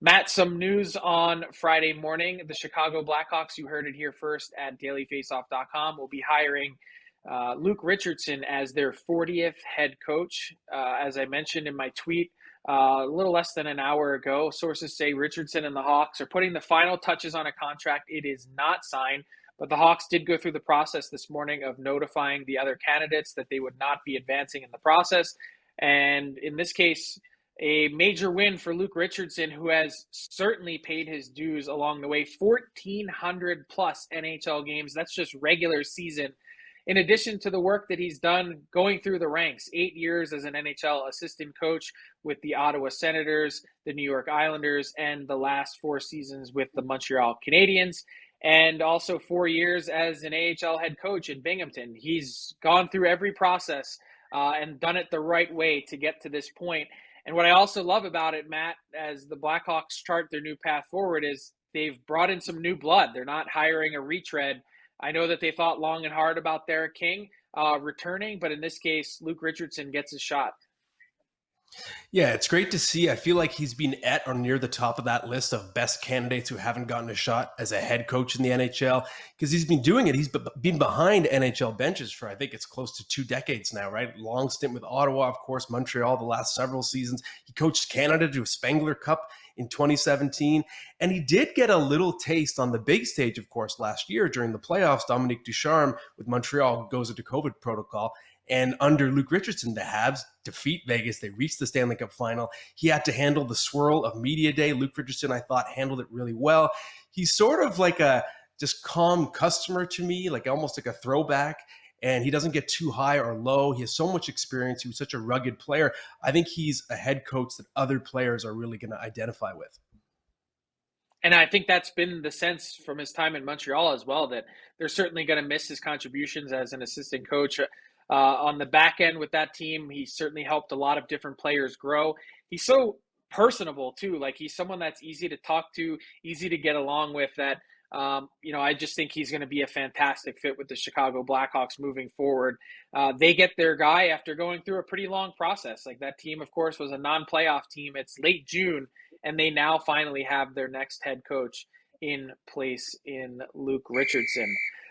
Matt, some news on Friday morning. The Chicago Blackhawks, you heard it here first at dailyfaceoff.com, will be hiring Luke Richardson as their 40th head coach. As I mentioned in my tweet a little less than an hour ago, sources say Richardson and the Hawks are putting the final touches on a contract. It is not signed, but the Hawks did go through the process this morning of notifying the other candidates that they would not be advancing in the process. And in this case, a major win for Luke Richardson, who has certainly paid his dues along the way. 1,400 plus NHL games. That's just regular season. In addition to the work that he's done going through the ranks, 8 years as an NHL assistant coach with the Ottawa Senators, the New York Islanders, and the last 4 seasons with the Montreal Canadiens, and also 4 years as an AHL head coach in Binghamton. He's gone through every process and done it the right way to get to this point. And what I also love about it, Matt, as the Blackhawks chart their new path forward, is they've brought in some new blood. They're not hiring a retread. I know that they thought long and hard about Derek King returning, but in this case, Luke Richardson gets a shot. Yeah, it's great to see. I feel like he's been at or near the top of that list of best candidates who haven't gotten a shot as a head coach in the NHL because he's been doing it. He's been behind NHL benches for, I think it's close to 2 decades now, right? Long stint with Ottawa, of course, Montreal the last several seasons. He coached Canada to a Spengler Cup in 2017. And he did get a little taste on the big stage, of course, last year during the playoffs. Dominique Ducharme with Montreal goes into COVID protocol. And under Luke Richardson, the Habs defeat Vegas. They reached the Stanley Cup final. He had to handle the swirl of media day. Luke Richardson, I thought, handled it really well. He's sort of like a just calm customer to me, like almost like a throwback. And he doesn't get too high or low. He has so much experience. He was such a rugged player. I think he's a head coach that other players are really going to identify with. And I think that's been the sense from his time in Montreal as well, that they're certainly going to miss his contributions as an assistant coach. On the back end with that team, he certainly helped a lot of different players grow. He's so personable too. Like, he's someone that's easy to talk to, easy to get along with. I just think he's going to be a fantastic fit with the Chicago Blackhawks moving forward. They get their guy after going through a pretty long process. Like, that team, of course, was a non-playoff team. It's late June, and they now finally have their next head coach in place in Luke Richardson.